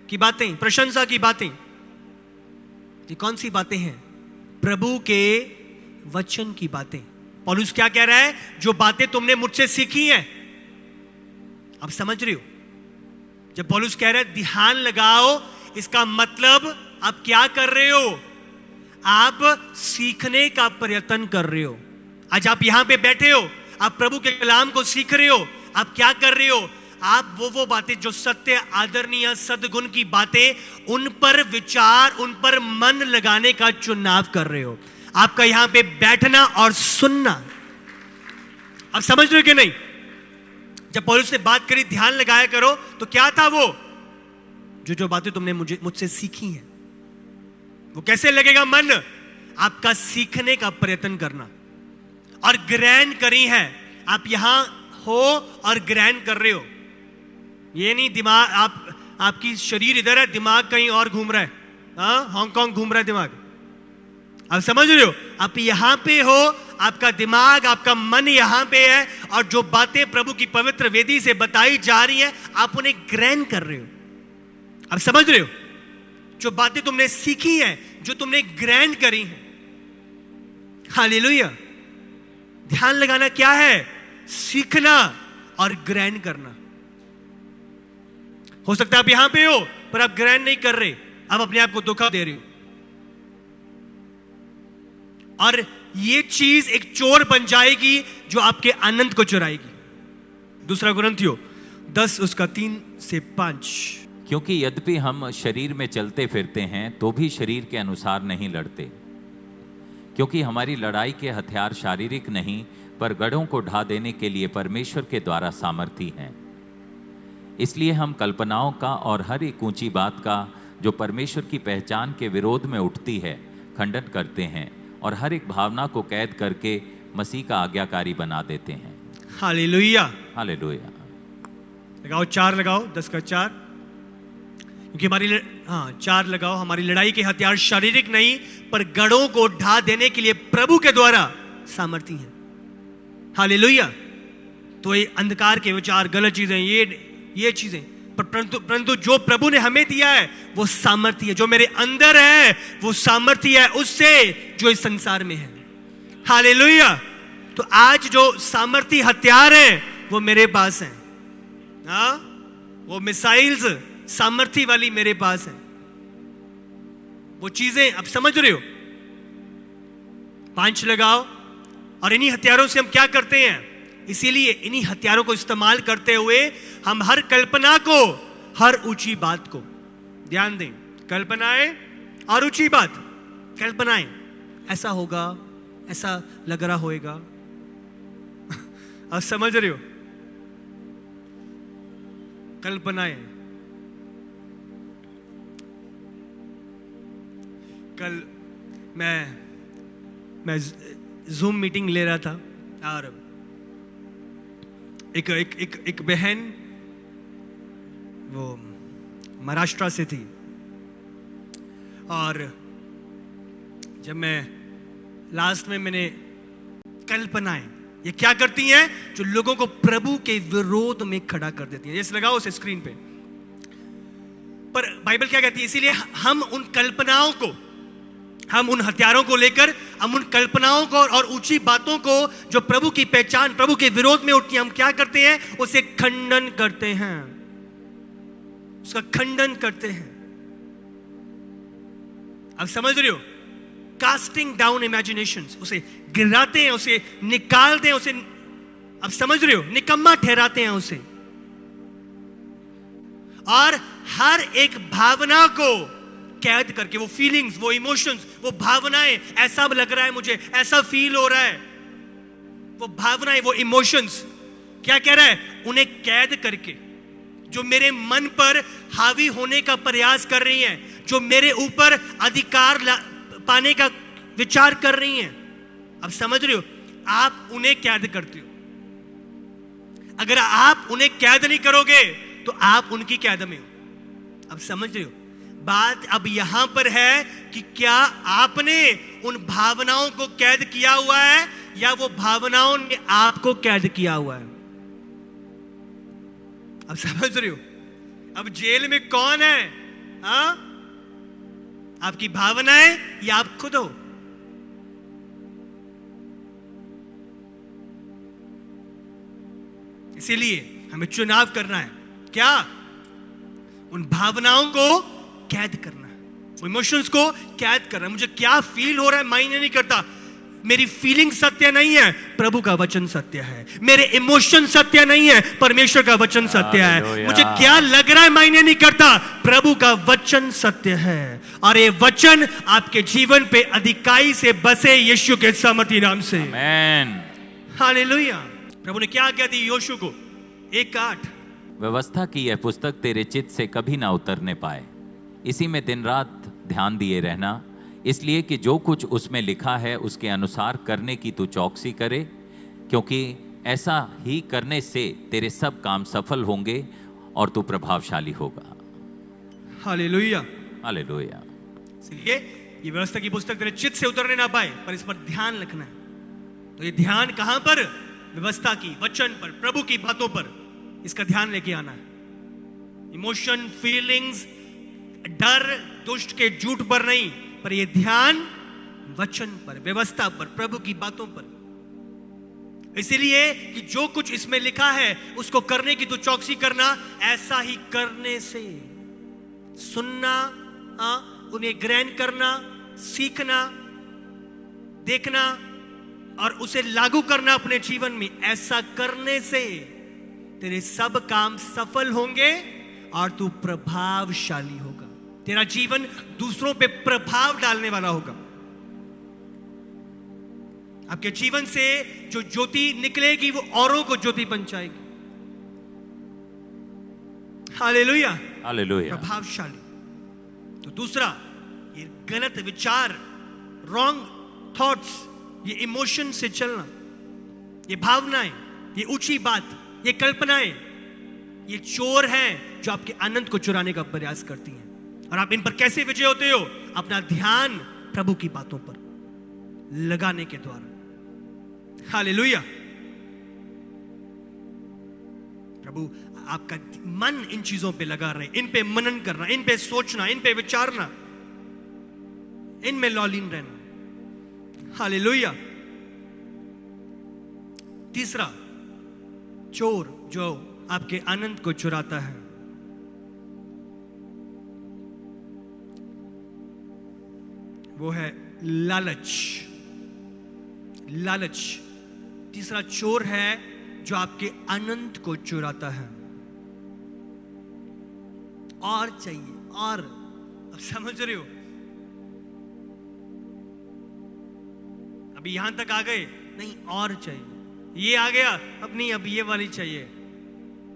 की बातें, प्रशंसा की बातें। ये कौन सी बातें हैं? प्रभु के वचन की बातें। पौलुस क्या कह रहा है? जो बातें तुमने मुझसे सीखी हैं। आप समझ रहे हो? जब पौलुस कह रहा है ध्यान लगाओ, इसका मतलब आप क्या कर रहे हो? आप सीखने का प्रयत्न कर रहे हो। आज आप यहां पे बैठे हो, आप प्रभु के कलाम को सीख रहे हो। आप क्या कर रहे हो? आप वो बातें जो सत्य, आदरणीय, सद्गुण की बातें, उन पर विचार, उन पर मन लगाने का चुनाव कर रहे हो। आपका यहां पे बैठना और सुनना। आप समझ रहे हो कि नहीं? जब पौलुस ने बात करी ध्यान लगाया करो, तो क्या था वो? जो जो बातें तुमने मुझसे सीखी हैं। वो कैसे लगेगा मन? आपका सीखने का प्रयत्न करना और ग्रहण करी है। आप यहां हो और ग्रहण कर रहे हो। ये नहीं दिमाग, आपकी शरीर इधर है, दिमाग कहीं और घूम रहा है। हाँ, हांगकांग घूम रहा है दिमाग। आप समझ रहे हो? आप यहां पे हो, आपका दिमाग, आपका मन यहां पे है और जो बातें प्रभु की पवित्र वेदी से बताई जा रही है, आप उन्हें ग्रहण कर रहे हो। आप समझ रहे हो? जो बातें तुमने सीखी हैं, जो तुमने ग्रहण करी हैं। हालेलुया। ध्यान लगाना क्या है? सीखना और ग्रहण करना। हो सकता है आप यहां पे हो पर आप ग्रहण नहीं कर रहे, आप अपने आप को धोखा दे रहे हो। और ये चीज एक चोर बन जाएगी जो आपके आनंद को चुराएगी। दूसरा कुरिन्थियों 10 उसका 3 से 5। क्योंकि यद्यपि हम शरीर में चलते फिरते हैं तो भी शरीर के अनुसार नहीं लड़ते, क्योंकि हमारी लड़ाई के हथियार शारीरिक नहीं पर गढ़ों को ढा देने के लिए परमेश्वर के द्वारा सामर्थी हैं। इसलिए हम कल्पनाओं का और हर एक ऊंची बात का जो परमेश्वर की पहचान के विरोध में उठती है खंडन करते हैं और हर एक भावना को कैद करके मसीह का आज्ञाकारी बना देते हैं। हालेलुया। हालेलुया। लगाओ 4, लगाओ 10 का 4। क्योंकि हमारी 4 लगाओ। हमारी लड़ाई के हथियार शारीरिक नहीं पर गढ़ों को ढा देने के लिए प्रभु के द्वारा सामर्थी है। हालेलुया। तो ये अंधकार के विचार, गलत चीजें, ये चीजें परंतु जो प्रभु ने हमें दिया है वो सामर्थ्य है, जो मेरे अंदर है वो सामर्थ्य है उससे जो इस संसार में है। हालेलुया। तो आज जो सामर्थ्य हथियार है वो मेरे पास है, हाँ, वो मिसाइल्स सामर्थ्य वाली मेरे पास है, वो चीजें आप समझ रहे हो। 5 लगाओ। और इन्हीं हथियारों से हम क्या करते हैं, इसीलिए इन्हीं हथियारों को इस्तेमाल करते हुए हम हर कल्पना को, हर ऊंची बात को, ध्यान दें, कल्पनाएं और ऊंची बात। कल्पनाएं, ऐसा होगा, ऐसा लग रहा होएगा, आप समझ रहे हो। कल्पनाएं। कल मैं जूम मीटिंग ले रहा था और एक बहन वो महाराष्ट्र से थी, और जब मैं लास्ट में मैंने कल्पनाएं ये क्या करती हैं, जो लोगों को प्रभु के विरोध में खड़ा कर देती हैं। जैसे लगाओ उसे स्क्रीन पे। पर बाइबल क्या कहती है, इसीलिए हम उन कल्पनाओं को, हम उन हथियारों को लेकर, हम उन कल्पनाओं को और ऊंची बातों को जो प्रभु की पहचान, प्रभु के विरोध में उठती है, हम क्या करते हैं, उसे खंडन करते हैं, उसका खंडन करते हैं। आप समझ रहे हो। कास्टिंग डाउन इमेजिनेशंस, उसे गिराते हैं, उसे निकालते हैं, उसे, आप समझ रहे हो, निकम्मा ठहराते हैं उसे। और हर एक भावना को कैद करके, वो फीलिंग्स, वो इमोशंस, वो भावनाएं, ऐसा लग रहा है मुझे, ऐसा फील हो रहा है, वो भावनाएं, वो इमोशंस क्या कह रहा है, उन्हें कैद करके, जो मेरे मन पर हावी होने का प्रयास कर रही हैं, जो मेरे ऊपर अधिकार पाने का विचार कर रही हैं, अब समझ रहे हो, आप उन्हें कैद करते हो। अगर आप उन्हें कैद नहीं करोगे तो आप उनकी कैद में हो। अब समझ रहे हो। बात अब यहां पर है कि क्या आपने उन भावनाओं को कैद किया हुआ है या वो भावनाओं ने आपको कैद किया हुआ है। अब समझ रहे हो। अब जेल में कौन है, हाँ, आपकी भावनाएं या आप खुद हो। इसीलिए हमें चुनाव करना है, क्या, उन भावनाओं को कैद करना है, वो इमोशंस को कैद करना है। मुझे क्या फील हो रहा है मायने नहीं करता, मेरी फीलिंग सत्य नहीं है, प्रभु का वचन सत्य है। मेरे इमोशन सत्य नहीं है, परमेश्वर का वचन सत्य है। मुझे क्या लग रहा है मायने नहीं करता, प्रभु का वचन सत्य है। और ये वचन आपके जीवन पे अधिकाई से बसे यीशु के सामर्थी नाम से। आमीन, हालेलुया। प्रभु ने क्या आज्ञा दी यहोशू को, 1:8, व्यवस्था की यह पुस्तक तेरे चित्त से कभी ना उतरने पाए, इसी में दिन रात ध्यान दिए रहना, इसलिए कि जो कुछ उसमें लिखा है उसके अनुसार करने की तू चौकसी करे, क्योंकि ऐसा ही करने से तेरे सब काम सफल होंगे और तू प्रभावशाली होगा। Hallelujah, hallelujah. इसलिए ये व्यवस्था की पुस्तक तेरे चित्त से उतरने ना पाए, पर इस पर ध्यान रखना है। तो ये ध्यान कहां पर, व्यवस्था की, वचन पर, प्रभु की बातों पर, इसका ध्यान लेके आना है। इमोशन, फीलिंग्स, डर, दुष्ट के झूठ पर नहीं, पर यह ध्यान वचन पर, व्यवस्था पर, प्रभु की बातों पर। इसलिए कि जो कुछ इसमें लिखा है उसको करने की तो चौकसी करना, ऐसा ही करने से, सुनना, उन्हें ग्रहण करना, सीखना, देखना और उसे लागू करना अपने जीवन में। ऐसा करने से तेरे सब काम सफल होंगे और तू प्रभावशाली होगा। तेरा जीवन दूसरों पे प्रभाव डालने वाला होगा। आपके जीवन से जो ज्योति निकलेगी वो औरों को ज्योति पहुंचाएगी। Hallelujah, hallelujah. प्रभावशाली। तो दूसरा, ये गलत विचार, रॉन्ग थॉट्स, ये इमोशन से चलना, ये भावनाएं, ये ऊंची बात, ये कल्पनाएं, ये चोर हैं जो आपके आनंद को चुराने का प्रयास करती हैं। और आप इन पर कैसे विजय होते हो, अपना ध्यान प्रभु की बातों पर लगाने के द्वारा। हालेलुया। प्रभु आपका मन इन चीजों पे लगा रहे, इन पे मनन करना, इन पे सोचना, इन पे विचारना, इनमें लॉलीन रहना। हालेलुया। तीसरा, चोर जो आपके आनंद को चुराता है, वो है लालच। लालच तीसरा चोर है जो आपके आनंद को चुराता है। और चाहिए, और, अब समझ रहे हो? अभी यहां तक आ गए, नहीं और चाहिए, ये आ गया, अब नहीं, अब ये वाली चाहिए,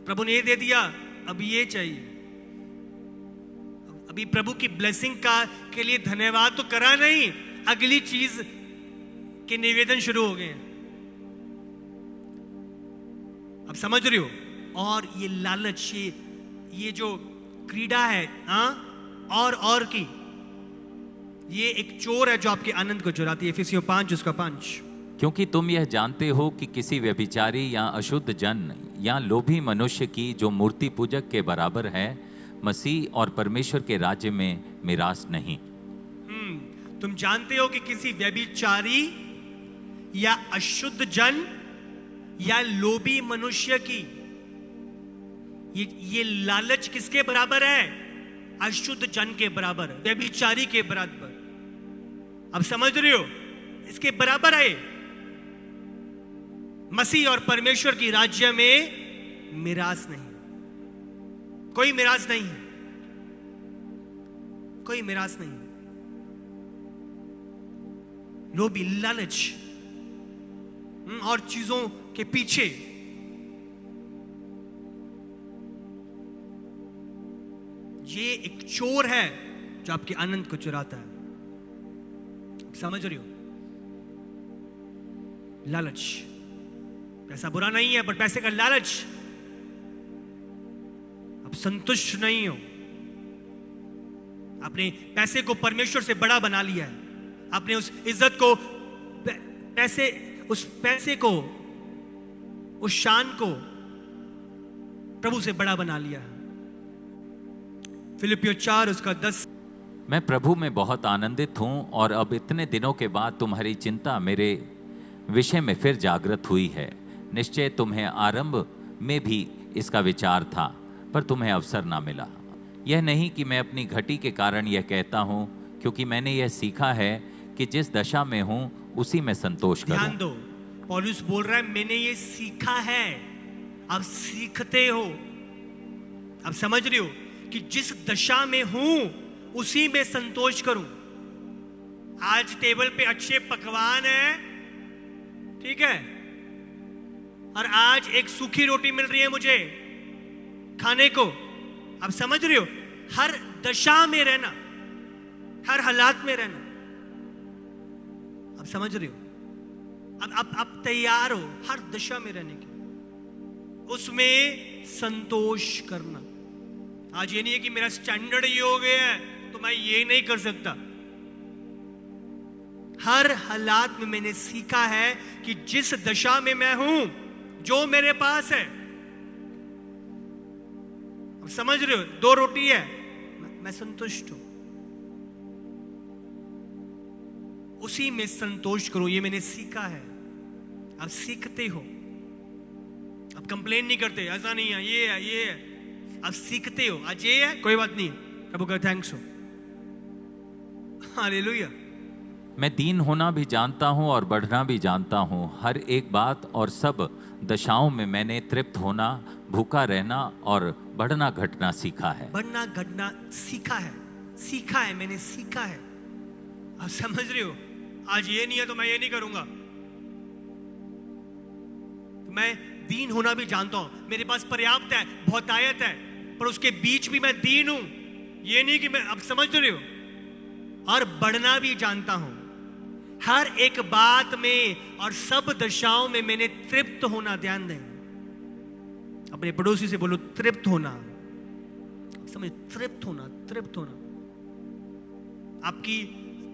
प्रभु ने ये दे दिया, अब ये चाहिए। अभी प्रभु की ब्लेसिंग के लिए धन्यवाद तो करा नहीं, अगली चीज के निवेदन शुरू हो गए हैं। अब समझ रहे हो? और ये लालच, ये जो क्रीड़ा है, और की, ये एक चोर है जो आपके आनंद को चुराती है। इफिसियों 5 उसका 5। क्योंकि तुम यह जानते हो कि किसी व्यभिचारी या अशुद्ध जन या लोभी मनुष्य की जो मूर्ति पूजक के बराबर है, मसीह और परमेश्वर के राज्य में मिरास नहीं। तुम जानते हो कि किसी व्यभिचारी या अशुद्ध जन या लोभी मनुष्य की, ये लालच किसके बराबर है? अशुद्ध जन के बराबर, व्यभिचारी के बराबर। अब समझ रहे हो? इसके बराबर है। मसीह और परमेश्वर की राज्य में मिरास नहीं, कोई मिरास नहीं है, कोई मिरास नहीं। लोभी, लालच और चीजों के पीछे, ये एक चोर है जो आपके आनंद को चुराता है। समझ रही हो? लालच, पैसा बुरा नहीं है, पर पैसे का लालच, आप संतुष्ट नहीं हो, आपने पैसे को परमेश्वर से बड़ा बना लिया है, आपने उस इज्जत को, उस पैसे को, उस शान को प्रभु से बड़ा बना लिया है। फिलिपियों 4 उसका 10। मैं प्रभु में बहुत आनंदित हूं और अब इतने दिनों के बाद तुम्हारी चिंता मेरे विषय में फिर जागृत हुई है। निश्चय तुम्हें आरंभ में भी इसका विचार था, पर तुम्हें अवसर ना मिला। यह नहीं कि मैं अपनी घटी के कारण यह कहता हूं, क्योंकि मैंने यह सीखा है कि जिस दशा में हूं उसी में संतोष करूं। ध्यान दो, पौलुस बोल रहा है मैंने ये सीखा है, अब सीखते हो। अब समझ रहे हो कि जिस दशा में हूं उसी में संतोष करूं। आज टेबल पे अच्छे पकवान है, ठीक है, और आज एक सूखी रोटी मिल रही है मुझे खाने को। अब समझ रहे हो? हर दशा में रहना, हर हालात में रहना। अब समझ रहे हो? अब तैयार हो हर दशा में रहने की, उसमें संतोष करना। आज ये नहीं है कि मेरा स्टैंडर्ड ये हो गया है तो मैं ये नहीं कर सकता। हर हालात में मैंने सीखा है कि जिस दशा में मैं हूं, जो मेरे पास है, अब समझ रहे हो? 2 रोटी है, मैं संतुष्ट हूं, उसी में संतोष करो। ये मैंने सीखा है। आप सीखते हो, अब कंप्लेन नहीं करते, ऐसा नहीं है, ये है, ये है। आप सीखते हो, आज ये है, कोई बात नहीं, प्रभु का थैंक्स हो। हालेलुया। मैं दीन होना भी जानता हूं और बढ़ना भी जानता हूं। हर एक बात और सब दशाओं में मैंने तृप्त होना, भूखा रहना और बढ़ना घटना सीखा है। बढ़ना घटना सीखा है, सीखा है, मैंने सीखा है। आप समझ रहे हो? आज ये नहीं है तो मैं ये नहीं करूंगा। मैं दीन होना भी जानता हूं, मेरे पास पर्याप्त है, बहुतायत है, पर उसके बीच भी मैं दीन हूं, ये नहीं कि मैं, अब समझ रहे हो? और बढ़ना भी जानता हूं, हर एक बात में और सब दशाओं में मैंने तृप्त होना। ध्यान दें, अपने पड़ोसी से बोलो तृप्त होना। समझ, तृप्त होना, तृप्त होना। आपकी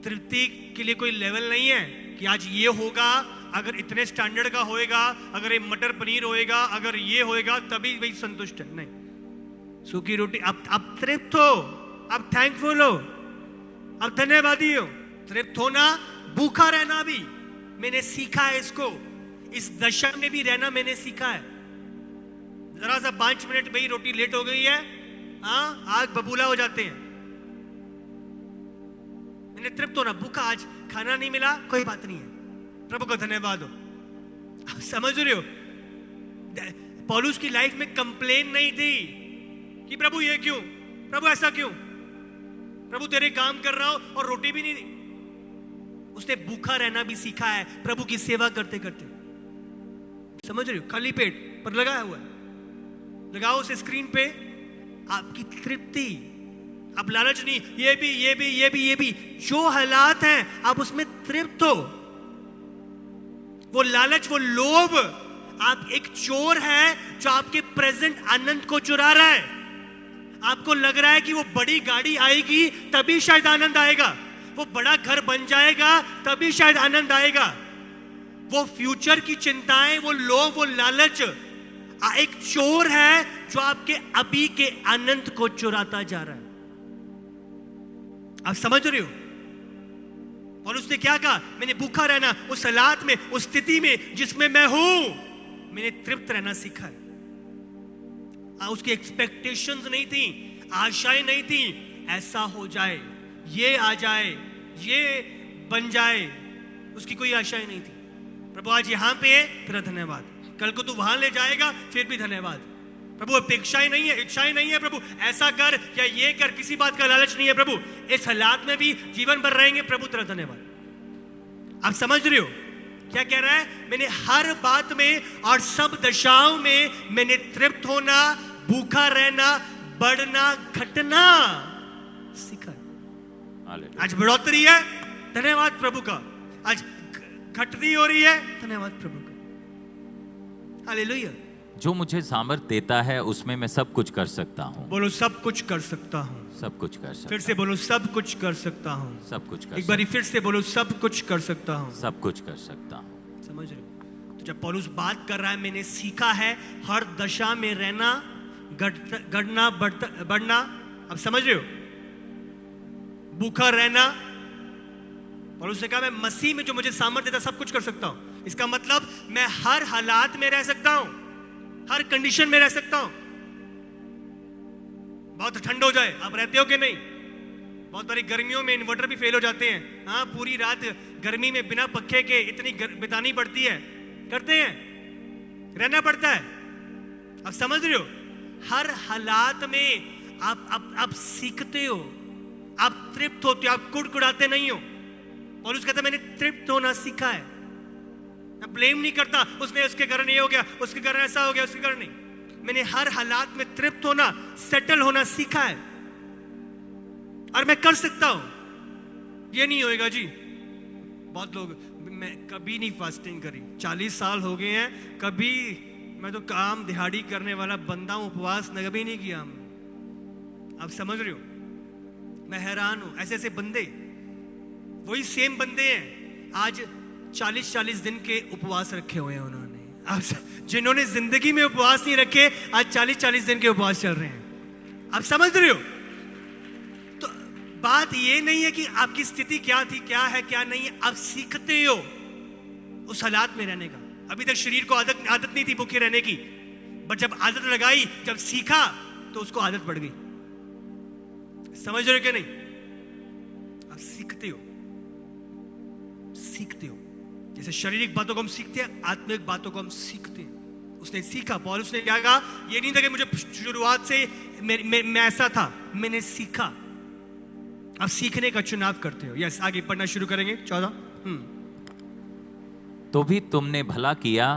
तृप्ति के लिए कोई लेवल नहीं है। कि आज ये होगा, अगर इतने स्टैंडर्ड का होएगा, अगर ये मटर पनीर होएगा, अगर ये होएगा तभी भाई संतुष्ट है। नहीं, सूखी रोटी, अब तृप्त हो, अब थैंकफुल हो, अब धन्यवादी हो। तृप्त होना, भूखा रहना भी मैंने सीखा है। इसको, इस दशा में भी रहना मैंने सीखा है। जरा सा 5 मिनट भाई रोटी लेट हो गई है, हाँ, आग बबूला हो जाते हैं। मैंने तृप्त होना, भूखा, आज खाना नहीं मिला, कोई बात नहीं है, प्रभु का धन्यवाद हो। आप समझ रहे हो, पौलुस की लाइफ में कंप्लेन नहीं थी कि प्रभु ये क्यों, प्रभु ऐसा क्यों, प्रभु तेरे काम कर रहा हूं और रोटी भी नहीं दी। उसने भूखा रहना भी सीखा है प्रभु की सेवा करते करते। समझ रहे हो, खाली पेट पर लगाया हुआ है, लगाओ उसे स्क्रीन पे, आपकी तृप्ति। अब लालच नहीं, ये भी ये भी ये भी ये भी, जो हालात हैं आप उसमें तृप्त हो। वो लालच, वो लोभ, आप एक चोर है जो आपके प्रेजेंट आनंद को चुरा रहा है। आपको लग रहा है कि वो बड़ी गाड़ी आएगी तभी शायद आनंद आएगा, वो बड़ा घर बन जाएगा तभी शायद आनंद आएगा। वो फ्यूचर की चिंताएं, वो लोभ, वो लालच एक चोर है जो आपके अभी के आनंद को चुराता जा रहा है। आप समझ रहे हो? और उसने क्या कहा, मैंने भूखा रहना, उस हालात में, उस स्थिति में जिसमें मैं हूं, मैंने तृप्त रहना सीखा है। उसकी एक्सपेक्टेशंस नहीं थी, आशाएं नहीं थी, ऐसा हो जाए, ये आ जाए, ये बन जाए, उसकी कोई आशाएं नहीं थी। प्रभु आज यहां पे है, तेरा धन्यवाद, कल को तू वहां ले जाएगा, फिर भी धन्यवाद। प्रभु अपेक्षाएं नहीं है, इच्छाएं नहीं है, प्रभु ऐसा कर या ये कर, किसी बात का लालच नहीं है। प्रभु इस हालात में भी जीवन भर रहेंगे, प्रभु तेरा धन्यवाद। आप समझ रहे हो क्या कह रहा है? मैंने हर बात में और सब दशाओं में मैंने तृप्त होना, भूखा रहना, बढ़ना, घटना सीखा। आज बढ़ोतरी है, धन्यवाद प्रभु का। आज घटती हो रही है, धन्यवाद प्रभु का। हालेलुया। जो मुझे सामर्थ देता है उसमें मैं सब कुछ कर सकता हूँ। बोलो, सब कुछ कर सकता हूँ। सब कुछ कर सकता। फिर से बोलो, सब कुछ कर सकता हूँ। सब कुछ कर। एक बारी फिर से बोलो, सब कुछ कर सकता हूँ। सब कुछ कर सकता हूँ। समझ रहे हो? तो जब पौलुस बात कर रहा है, मैंने सीखा है हर दशा में रहना, घटना, बढ़ना। अब समझ रहे हो? भूखा रहना, पौलुस ने कहा मैं मसीह में जो मुझे सामर्थ्य देता सब कुछ कर सकता हूँ। इसका मतलब मैं हर हालात में रह सकता हूँ, हर कंडीशन में रह सकता हूँ। बहुत ठंड हो जाए, आप रहते हो कि नहीं? बहुत बड़ी गर्मियों में इन्वर्टर भी फेल हो जाते हैं। हाँ, पूरी रात गर्मी में बिना पक्खे के इतनी बितानी पड़ती है, करते हैं, रहना पड़ता है। आप समझ रहे हो? हर हालात में आप सीखते हो, आप तृप्त होते हो, आप कुड़कुड़ाते नहीं हो। और उसका कहता मैंने तृप्त होना सीखा है। मैं ब्लेम नहीं करता, उसने उसके कारण ये हो गया, उसके कारण ऐसा हो गया, उसके कारण नहीं। मैंने हर हालात में तृप्त होना, सेटल होना सीखा है और मैं कर सकता हूं। ये नहीं होएगा जी। बहुत लोग, मैं कभी नहीं फास्टिंग करी, 40 साल हो गए हैं, कभी, मैं तो काम दिहाड़ी करने वाला बंदा हूं, उपवास कभी नहीं किया हमने। आप समझ रहे हो? मैं हैरान हूं, ऐसे ऐसे बंदे, वही सेम बंदे हैं, आज 40-40 दिन के उपवास रखे हुए हैं उन्होंने। जिन्होंने जिंदगी में उपवास नहीं रखे, आज 40-40 दिन के उपवास चल रहे हैं। आप समझ रहे हो? तो बात ये नहीं है कि आपकी स्थिति क्या थी, क्या है, क्या नहीं है, आप सीखते हो उस हालात में रहने का। अभी तक शरीर को आदत नहीं थी भूखे रहने की, बट जब आदत लगाई, जब सीखा, तो उसको आदत पड़ गई। समझ रहे हो क्या नहीं? आप सीखते हो, सीखते हो। जैसे शारीरिक बातों को हम सीखते हैं, आत्मिक बातों को हम सीखते हैं। उसने सीखा। पौलुस ने क्या कहा? ये नहीं था कि मुझे शुरुआत से मैं ऐसा था, मैंने सीखा। आप सीखने का चुनाव करते हो। यस, आगे पढ़ना शुरू करेंगे। 14। तो भी तुमने भला किया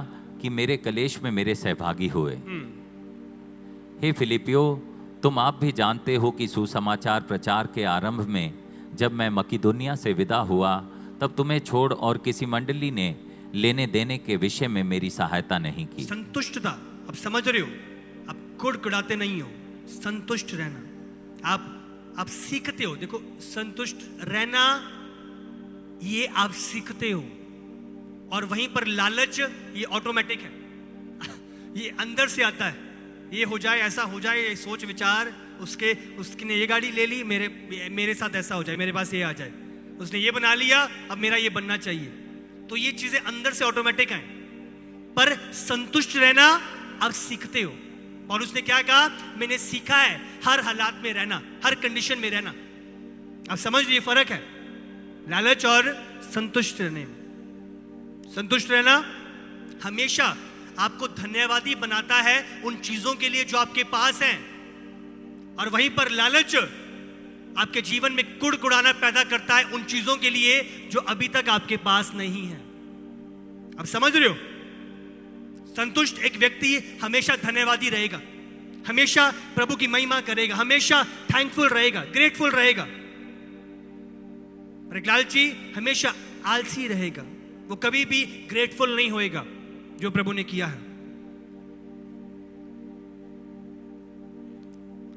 कि मेरे कलेश में मेरे सहभागी हुए। हे फिलिपियो, तुम आप भी जानते हो कि सुसमाचार प्रचार के आरंभ में जब मैं मकिदुनिया से विदा हुआ, तब तुम्हें छोड़ और किसी मंडली ने लेने देने के विषय में मेरी सहायता नहीं की। संतुष्टता। अब समझ रहे हो? आप कुड़कुड़ाते नहीं हो, संतुष्ट रहना। आप सीखते हो। देखो, संतुष्ट रहना ये आप सीखते हो। और वहीं पर लालच ये ऑटोमेटिक है, ये अंदर से आता है। ये हो जाए, ऐसा हो जाए, ये सोच विचार, उसने ये गाड़ी ले ली, मेरे साथ ऐसा हो जाए, मेरे पास ये आ जाए, उसने ये बना लिया, अब मेरा ये बनना चाहिए। तो ये चीजें अंदर से ऑटोमेटिक हैं। पर संतुष्ट रहना आप सीखते हो। और उसने क्या कहा, मैंने सीखा है हर हालात में रहना, हर कंडीशन में रहना। आप समझ लीजिए फर्क है लालच और संतुष्ट रहने में। संतुष्ट रहना हमेशा आपको धन्यवादी बनाता है उन चीजों के लिए जो आपके पास हैं, और वहीं पर लालच आपके जीवन में कुड़कुड़ाना पैदा करता है उन चीजों के लिए जो अभी तक आपके पास नहीं है। आप समझ रहे हो? संतुष्ट एक व्यक्ति हमेशा धन्यवादी रहेगा, हमेशा प्रभु की महिमा करेगा, हमेशा थैंकफुल रहेगा, ग्रेटफुल रहेगा। और एक लालची हमेशा आलसी रहेगा, वो कभी भी ग्रेटफुल नहीं होएगा जो प्रभु ने किया है।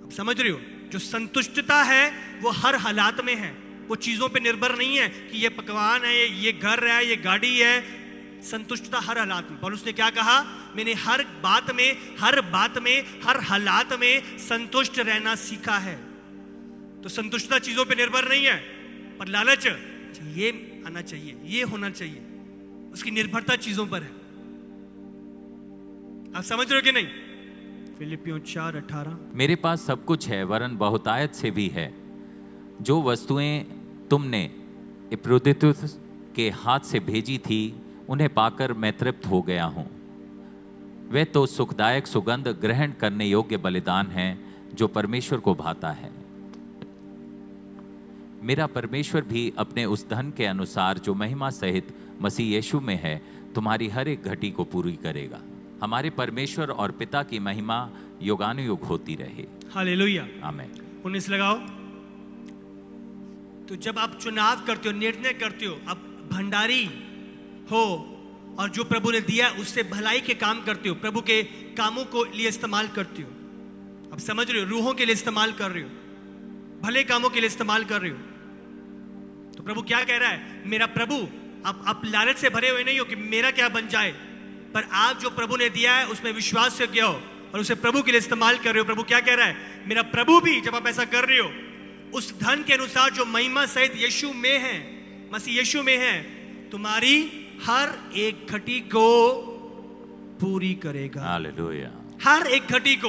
अब समझ रहे हो? जो संतुष्टता है वो हर हालात में है, वो चीजों पे निर्भर नहीं है कि ये पकवान है, ये घर है, ये गाड़ी है। संतुष्टता हर हालात में। पौलुस ने क्या कहा, मैंने हर बात में, हर हालात में संतुष्ट रहना सीखा है। तो संतुष्टता चीजों पे निर्भर नहीं है, पर लालच ये आना चाहिए, ये होना चाहिए, उसकी निर्भरता चीजों पर है। आप समझ रहे हो कि नहीं? फिलिपियों 4:18। मेरे पास सब कुछ है, वरन बहुतायत से भी है। जो वस्तुएं तुमने इप्रोदितुस के हाथ से भेजी थी, उन्हें पाकर मैं तृप्त हो गया हूं। वे तो सुखदायक सुगंध ग्रहण करने योग्य बलिदान हैं, जो परमेश्वर को भाता है। मेरा परमेश्वर भी अपने उस धन के अनुसार जो महिमा सहित मसीह यीशु में है, तुम्हारी हर एक घटी को पूरी करेगा। हमारे परमेश्वर और पिता की महिमा युगानुयुग होती रहे। हालेलुया, आमीन। 19 लगाओ। तो जब आप चुनाव करते हो, निर्णय करते हो, आप भंडारी हो और जो प्रभु ने दिया उससे भलाई के काम करते हो, प्रभु के कामों को लिए इस्तेमाल करते हो। आप समझ रहे हो? रूहों के लिए इस्तेमाल कर रहे हो, भले कामों के लिए इस्तेमाल कर रहे हो। तो प्रभु क्या कह रहा है? मेरा प्रभु, आप लालच से भरे हुए नहीं हो कि मेरा क्या बन जाए, पर आप जो प्रभु ने दिया है उसमें विश्वास से किया हो और उसे प्रभु के लिए इस्तेमाल कर रहे हो। प्रभु क्या कह रहा है? मेरा प्रभु भी जब आप ऐसा कर रहे हो, उस धन के अनुसार जो महिमा सहित यीशु में है, मसीह यीशु में है, तुम्हारी हर एक घटी को पूरी करेगा। हालेलुया। हर एक घटी को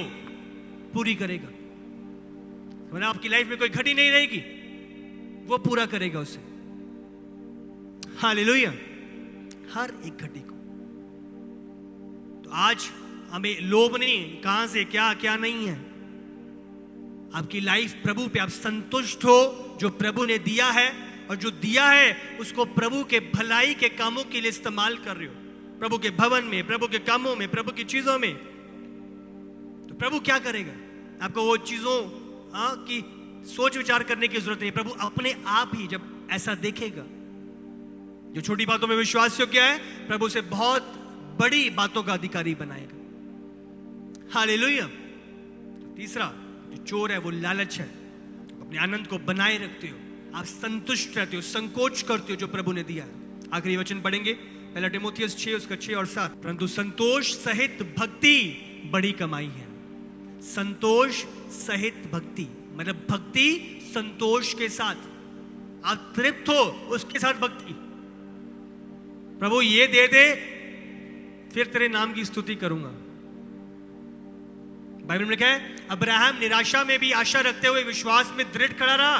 पूरी करेगा। मतलब आपकी लाइफ में कोई घटी नहीं रहेगी, वो पूरा करेगा उसे। हालेलुया। हर एक घटी को। तो आज हमें लोभ नहीं, कहां से क्या क्या नहीं है। आपकी लाइफ प्रभु पे, आप संतुष्ट हो जो प्रभु ने दिया है, और जो दिया है उसको प्रभु के भलाई के कामों के लिए इस्तेमाल कर रहे हो, प्रभु के भवन में, प्रभु के कामों में, प्रभु की चीजों में। तो प्रभु क्या करेगा? आपको वो चीजों की सोच विचार करने की जरूरत नहीं। प्रभु अपने आप ही जब ऐसा देखेगा, जो छोटी बातों में विश्वास योग्य है, प्रभु से बहुत बड़ी बातों का अधिकारी बनाएगा। हालेलुया। तीसरा जो चोर है वो लालच है। अपने आनंद को बनाए रखते हो, आप संतुष्ट रहते हो, संकोच करते हो जो प्रभु ने दिया है। आखिरी वचन पढ़ेंगे, 1 तीमुथियुस 6 उसका 6 और 7। परंतु संतोष सहित भक्ति बड़ी कमाई है। संतोष सहित भक्ति मतलब भक्ति संतोष के साथ, आप तृप्त हो उसके साथ भक्ति। प्रभु ये दे दे, फिर तेरे नाम की स्तुति करूंगा। बाइबल में लिखा है, अब्राहम निराशा में भी आशा रखते हुए विश्वास में दृढ़ खड़ा रहा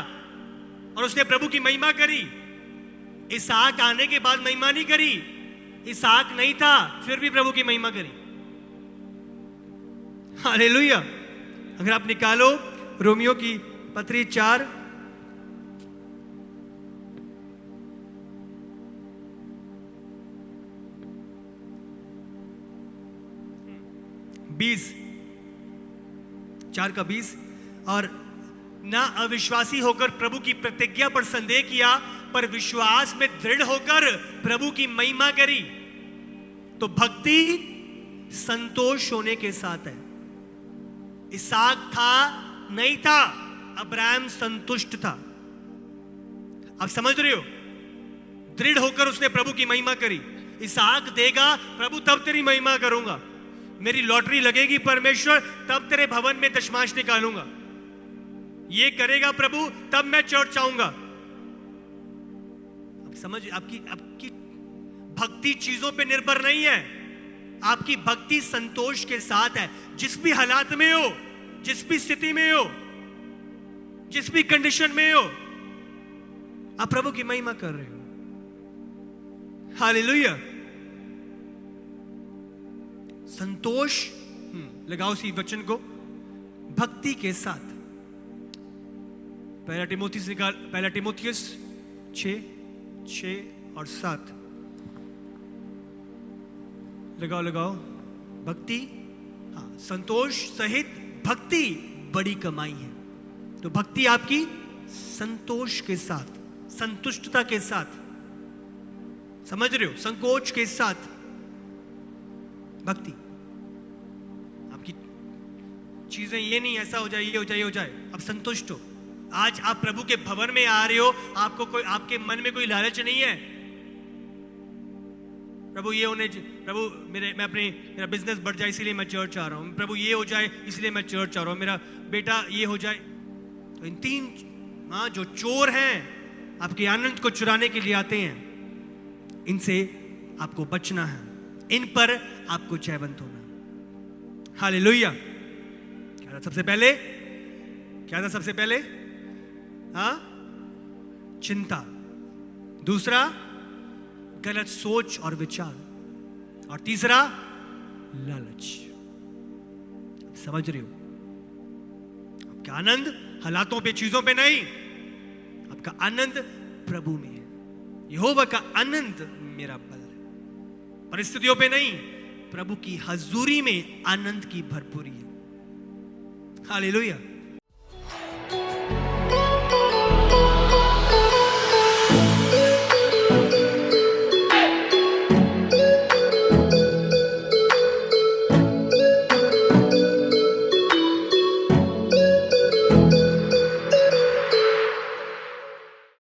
और उसने प्रभु की महिमा करी। इसहाक आने के बाद महिमा नहीं करी, इसहाक नहीं था फिर भी प्रभु की महिमा करी। हालेलुया। अगर आप निकालो रोमियो की पत्री 4 20 और ना अविश्वासी होकर प्रभु की प्रतिज्ञा पर संदेह किया, पर विश्वास में दृढ़ होकर प्रभु की महिमा करी। तो भक्ति संतोष होने के साथ है। इसहाक था नहीं था, अब्राहम संतुष्ट था। आप समझ रहे हो? दृढ़ होकर उसने प्रभु की महिमा करी। इसहाक देगा प्रभु तब तेरी महिमा करूंगा, मेरी लॉटरी लगेगी परमेश्वर तब तेरे भवन में दशमांश निकालूंगा, ये करेगा प्रभु तब मैं चर्च आऊंगा। अब समझ, आपकी भक्ति चीजों पे निर्भर नहीं है, आपकी भक्ति संतोष के साथ है। जिस भी हालात में हो, जिस भी स्थिति में हो, जिस भी कंडीशन में हो, आप प्रभु की महिमा कर रहे हो। हालेलुया। संतोष, लगाओ इसी वचन को, भक्ति के साथ। पहला टिमोथियस 6 और 7 लगाओ। भक्ति, संतोष सहित भक्ति बड़ी कमाई है। तो भक्ति आपकी संतोष के साथ, संतुष्टता के साथ, समझ रहे हो, संकोच के साथ भक्ति। आपकी चीजें ये नहीं ऐसा हो जाए, ये हो जाए, अब संतुष्ट हो। आज आप प्रभु के भवन में आ रहे हो, आपके मन में कोई लालच नहीं है प्रभु ये होने, प्रभु मेरा बिजनेस बढ़ जाए इसलिए मैं चर्च आ रहा हूं, प्रभु ये हो जाए इसलिए मैं चर्च आ रहा हूं, मेरा बेटा ये हो जाए। तो इन 3 जो चोर हैं आपके आनंद को चुराने के लिए आते हैं, इनसे आपको बचना है, इन पर आपको जयवंत होना। हालेलुया। क्या था सबसे पहले? चिंता, दूसरा गलत सोच और विचार, और तीसरा लालच। समझ रहे हो, आपका आनंद हालातों पे, चीजों पे नहीं, आपका आनंद प्रभु में है। यहोवा का आनंद मेरा बल है। परिस्थितियों पे नहीं, प्रभु की हजूरी में आनंद की भरपूरी है। हालेलुया।